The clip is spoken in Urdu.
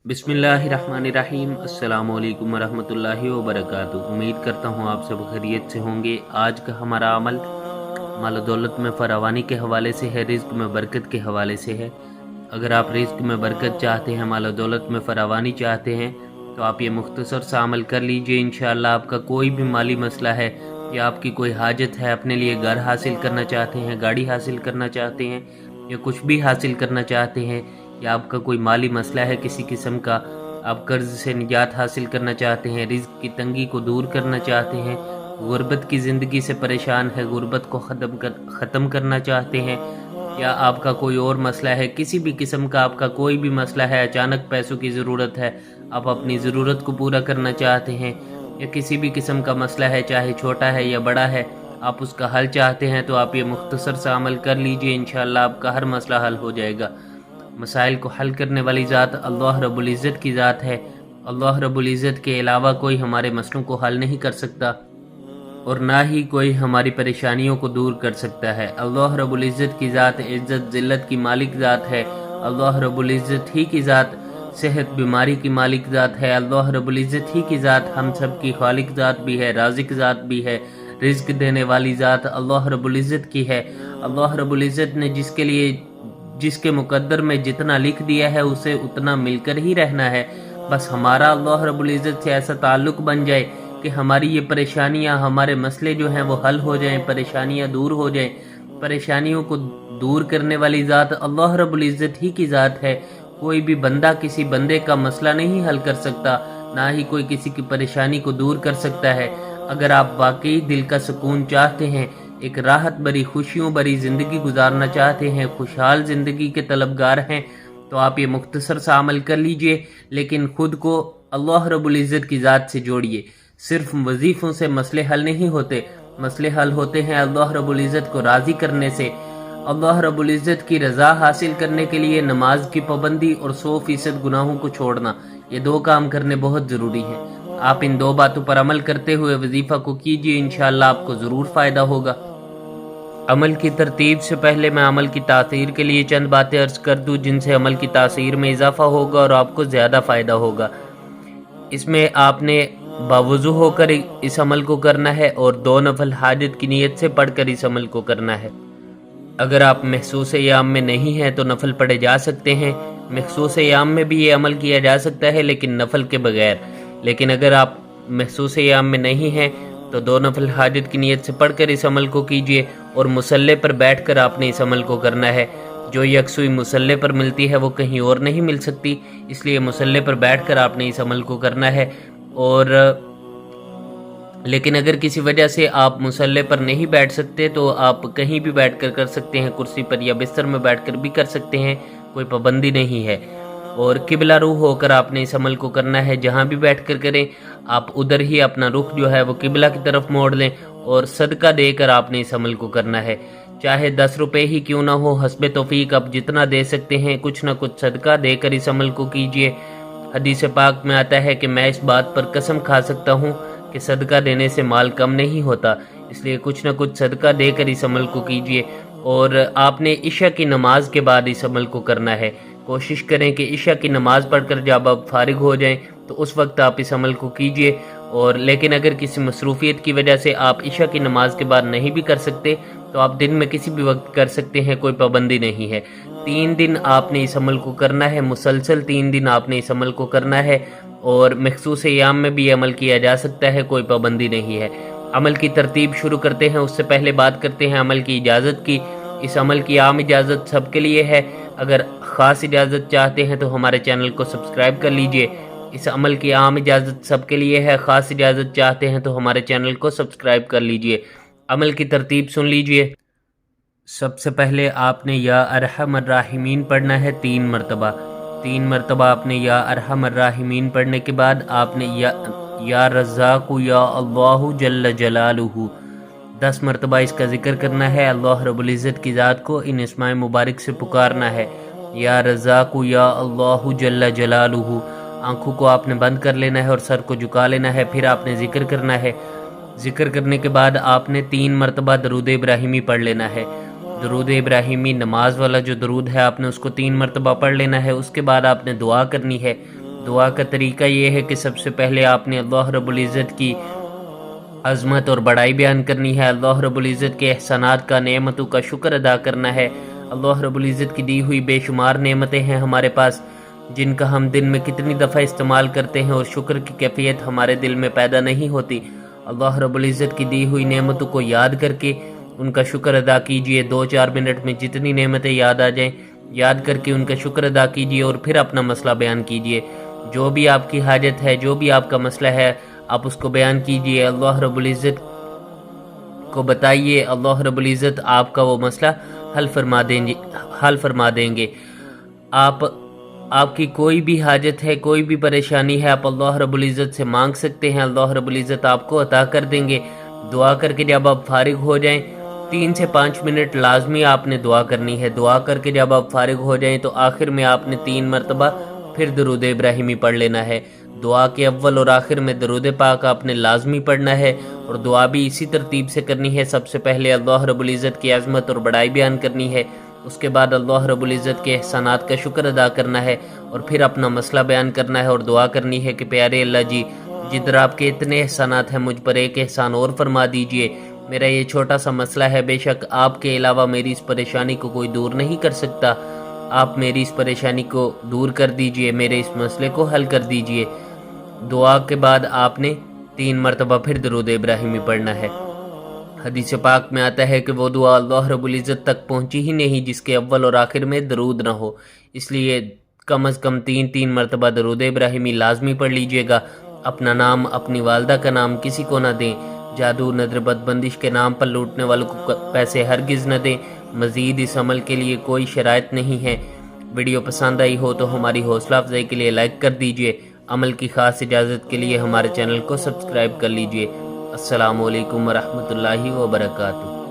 بسم اللہ الرحمن الرحیم۔ السلام علیکم ورحمۃ اللہ وبرکاتہ۔ امید کرتا ہوں آپ سب خیریت سے ہوں گے۔ آج کا ہمارا عمل مال و دولت میں فراوانی کے حوالے سے ہے، رزق میں برکت کے حوالے سے ہے۔ اگر آپ رزق میں برکت چاہتے ہیں، مال و دولت میں فراوانی چاہتے ہیں تو آپ یہ مختصر سا عمل کر لیجئے۔ انشاءاللہ آپ کا کوئی بھی مالی مسئلہ ہے یا آپ کی کوئی حاجت ہے، اپنے لیے گھر حاصل کرنا چاہتے ہیں، گاڑی حاصل کرنا چاہتے ہیں یا کچھ بھی حاصل کرنا چاہتے ہیں، یا آپ کا کوئی مالی مسئلہ ہے کسی قسم کا، آپ قرض سے نجات حاصل کرنا چاہتے ہیں، رزق کی تنگی کو دور کرنا چاہتے ہیں، غربت کی زندگی سے پریشان ہے، غربت کو ختم کرنا چاہتے ہیں، یا آپ کا کوئی اور مسئلہ ہے، کسی بھی قسم کا آپ کا کوئی بھی مسئلہ ہے، اچانک پیسوں کی ضرورت ہے، آپ اپنی ضرورت کو پورا کرنا چاہتے ہیں، یا کسی بھی قسم کا مسئلہ ہے، چاہے چھوٹا ہے یا بڑا ہے، آپ اس کا حل چاہتے ہیں، تو آپ یہ مختصر سا عمل کر لیجئے۔ انشاءاللہ آپ کا ہر مسئلہ حل ہو جائے گا۔ مسائل کو حل کرنے والی ذات اللہ رب العزت کی ذات ہے۔ اللہ رب العزت کے علاوہ کوئی ہمارے مسئلوں کو حل نہیں کر سکتا اور نہ ہی کوئی ہماری پریشانیوں کو دور کر سکتا ہے۔ اللہ رب العزت کی ذات عزت ذلت کی مالک ذات ہے۔ اللہ رب العزت ہی کی ذات صحت بیماری کی مالک ذات ہے۔ اللہ رب العزت ہی کی ذات ہم سب کی خالق ذات بھی ہے، رازق ذات بھی ہے، رزق دینے والی ذات اللہ رب العزت کی ہے۔ اللہ رب العزت نے جس کے مقدر میں جتنا لکھ دیا ہے اسے اتنا مل کر ہی رہنا ہے۔ بس ہمارا اللہ رب العزت سے ایسا تعلق بن جائے کہ ہماری یہ پریشانیاں، ہمارے مسئلے جو ہیں وہ حل ہو جائیں، پریشانیاں دور ہو جائیں۔ پریشانیوں کو دور کرنے والی ذات اللہ رب العزت ہی کی ذات ہے۔ کوئی بھی بندہ کسی بندے کا مسئلہ نہیں حل کر سکتا، نہ ہی کوئی کسی کی پریشانی کو دور کر سکتا ہے۔ اگر آپ واقعی دل کا سکون چاہتے ہیں، ایک راحت بری خوشیوں بری زندگی گزارنا چاہتے ہیں، خوشحال زندگی کے طلبگار ہیں، تو آپ یہ مختصر سا عمل کر لیجئے، لیکن خود کو اللہ رب العزت کی ذات سے جوڑیے۔ صرف وظیفوں سے مسئلے حل نہیں ہوتے، مسئلے حل ہوتے ہیں اللہ رب العزت کو راضی کرنے سے۔ اللہ رب العزت کی رضا حاصل کرنے کے لیے نماز کی پابندی اور 100% گناہوں کو چھوڑنا، یہ دو کام کرنے بہت ضروری ہیں۔ آپ ان دو باتوں پر عمل کرتے ہوئے وظیفہ کو کیجئے، انشاءاللہ آپ کو ضرور فائدہ ہوگا۔ عمل کی ترتیب سے پہلے میں عمل کی تاثیر کے لیے چند باتیں عرض کر دوں جن سے عمل کی تاثیر میں اضافہ ہوگا اور آپ کو زیادہ فائدہ ہوگا۔ اس میں آپ نے باوضو ہو کر اس عمل کو کرنا ہے اور 2 نفل حاجت کی نیت سے پڑھ کر اس عمل کو کرنا ہے۔ اگر آپ محسوس ایام میں نہیں ہیں تو نفل پڑھے جا سکتے ہیں۔ محسوس ایام میں بھی یہ عمل کیا جا سکتا ہے لیکن نفل کے بغیر۔ لیکن اگر آپ محسوس ایام میں نہیں ہیں تو 2 نفل حاجت کی نیت سے پڑھ کر اس عمل کو کیجئے، اور مصلی پر بیٹھ کر آپ نے اس عمل کو کرنا ہے۔ جو یکسوئی مصلی پر ملتی ہے وہ کہیں اور نہیں مل سکتی، اس لیے مصلی پر بیٹھ کر آپ نے اس عمل کو کرنا ہے۔ لیکن اگر کسی وجہ سے آپ مصلی پر نہیں بیٹھ سکتے تو آپ کہیں بھی بیٹھ کر سکتے ہیں، کرسی پر یا بستر میں بیٹھ کر بھی کر سکتے ہیں، کوئی پابندی نہیں ہے۔ اور قبلہ رو ہو کر آپ نے اس عمل کو کرنا ہے، جہاں بھی بیٹھ کر کریں آپ ادھر ہی اپنا رخ جو ہے وہ قبلہ کی طرف موڑ لیں، اور صدقہ دے کر آپ نے اس عمل کو کرنا ہے۔ چاہے 10 روپے ہی کیوں نہ ہو، حسب توفیق آپ جتنا دے سکتے ہیں کچھ نہ کچھ صدقہ دے کر اس عمل کو کیجئے۔ حدیث پاک میں آتا ہے کہ میں اس بات پر قسم کھا سکتا ہوں کہ صدقہ دینے سے مال کم نہیں ہوتا، اس لیے کچھ نہ کچھ صدقہ دے کر اس عمل کو کیجئے۔ اور آپ نے عشاء کی نماز کے بعد اس عمل کو کرنا ہے۔ کوشش کریں کہ عشاء کی نماز پڑھ کر جب آپ فارغ ہو جائیں تو اس وقت آپ اس عمل کو کیجئے۔ اور لیکن اگر کسی مصروفیت کی وجہ سے آپ عشاء کی نماز کے بعد نہیں بھی کر سکتے تو آپ دن میں کسی بھی وقت کر سکتے ہیں، کوئی پابندی نہیں ہے۔ 3 دن آپ نے اس عمل کو کرنا ہے، مسلسل 3 دن آپ نے اس عمل کو کرنا ہے، اور مخصوص ایام میں بھی یہ عمل کیا جا سکتا ہے، کوئی پابندی نہیں ہے۔ عمل کی ترتیب شروع کرتے ہیں، اس سے پہلے بات کرتے ہیں عمل کی اجازت کی۔ اس عمل کی عام اجازت سب کے لیے ہے، اگر خاص اجازت چاہتے ہیں تو ہمارے چینل کو سبسکرائب کر لیجئے۔ اس عمل کی عام اجازت سب کے لیے ہے، خاص اجازت چاہتے ہیں تو ہمارے چینل کو سبسکرائب کر لیجئے۔ عمل کی ترتیب سن لیجئے۔ سب سے پہلے آپ نے یا ارحم الراحمین پڑھنا ہے 3 مرتبہ۔ 3 مرتبہ آپ نے یا ارحم الراحمین پڑھنے کے بعد آپ نے یا رزاق یا اللہ جل جلالہ 10 مرتبہ اس کا ذکر کرنا ہے۔ اللہ رب العزت کی ذات کو ان اسماء مبارک سے پکارنا ہے، یا رزاق یا اللہ جل جلالہ۔ آنکھوں کو آپ نے بند کر لینا ہے اور سر کو جھکا لینا ہے، پھر آپ نے ذکر کرنا ہے۔ ذکر کرنے کے بعد آپ نے 3 مرتبہ درود ابراہیمی پڑھ لینا ہے۔ درود ابراہیمی نماز والا جو درود ہے آپ نے اس کو 3 مرتبہ پڑھ لینا ہے۔ اس کے بعد آپ نے دعا کرنی ہے۔ دعا کا طریقہ یہ ہے کہ سب سے پہلے آپ نے اللہ رب العزت کی عظمت اور بڑائی بیان کرنی ہے، اللہ رب العزت کے احسانات کا، نعمتوں کا شکر ادا کرنا ہے۔ اللہ رب العزت کی دی ہوئی بے شمار نعمتیں ہیں ہمارے پاس، جن کا ہم دن میں کتنی دفعہ استعمال کرتے ہیں اور شکر کی کیفیت ہمارے دل میں پیدا نہیں ہوتی۔ اللہ رب العزت کی دی ہوئی نعمتوں کو یاد کر کے ان کا شکر ادا کیجئے۔ 2-4 منٹ میں جتنی نعمتیں یاد آ جائیں یاد کر کے ان کا شکر ادا کیجئے اور پھر اپنا مسئلہ بیان کیجئے۔ جو بھی آپ کی حاجت ہے، جو بھی آپ کا مسئلہ ہے، آپ اس کو بیان کیجئے، اللہ رب العزت کو بتائیے، اللہ رب العزت آپ کا وہ مسئلہ حل فرما دیں گے۔ آپ کی کوئی بھی حاجت ہے، کوئی بھی پریشانی ہے، آپ اللہ رب العزت سے مانگ سکتے ہیں، اللہ رب العزت آپ کو عطا کر دیں گے۔ دعا کر کے جب آپ فارغ ہو جائیں 3 سے 5 منٹ لازمی آپ نے دعا کرنی ہے۔ دعا کر کے جب آپ فارغ ہو جائیں تو آخر میں آپ نے 3 مرتبہ پھر درود ابراہیمی پڑھ لینا ہے۔ دعا کے اول اور آخر میں درود پاک آپ نے لازمی پڑھنا ہے، اور دعا بھی اسی ترتیب سے کرنی ہے۔ سب سے پہلے اللہ رب العزت کی عظمت اور بڑائی بیان کرنی ہے، اس کے بعد اللہ رب العزت کے احسانات کا شکر ادا کرنا ہے، اور پھر اپنا مسئلہ بیان کرنا ہے اور دعا کرنی ہے کہ پیارے اللہ جی، جدھر آپ کے اتنے احسانات ہیں، مجھ پر ایک احسان اور فرما دیجئے۔ میرا یہ چھوٹا سا مسئلہ ہے، بے شک آپ کے علاوہ میری اس پریشانی کو کوئی دور نہیں کر سکتا، آپ میری اس پریشانی کو دور کر دیجئے، میرے اس مسئلے کو حل کر دیجئے۔ دعا کے بعد آپ نے 3 مرتبہ پھر درود ابراہیمی پڑھنا ہے۔ حدیث پاک میں آتا ہے کہ وہ دعا اللہ رب العزت تک پہنچی ہی نہیں جس کے اول اور آخر میں درود نہ ہو، اس لیے کم از کم 3 مرتبہ درود ابراہیمی لازمی پڑھ لیجئے گا۔ اپنا نام، اپنی والدہ کا نام کسی کو نہ دیں، جادو، نظر، بد بندش کے نام پر لوٹنے والوں کو پیسے ہرگز نہ دیں۔ مزید اس عمل کے لیے کوئی شرائط نہیں ہے۔ ویڈیو پسند آئی ہو تو ہماری حوصلہ افزائی کے لیے لائک کر دیجئے، عمل کی خاص اجازت کے لیے ہمارے چینل کو سبسکرائب کر لیجئے۔ السلام علیکم ورحمۃ اللہ وبرکاتہ۔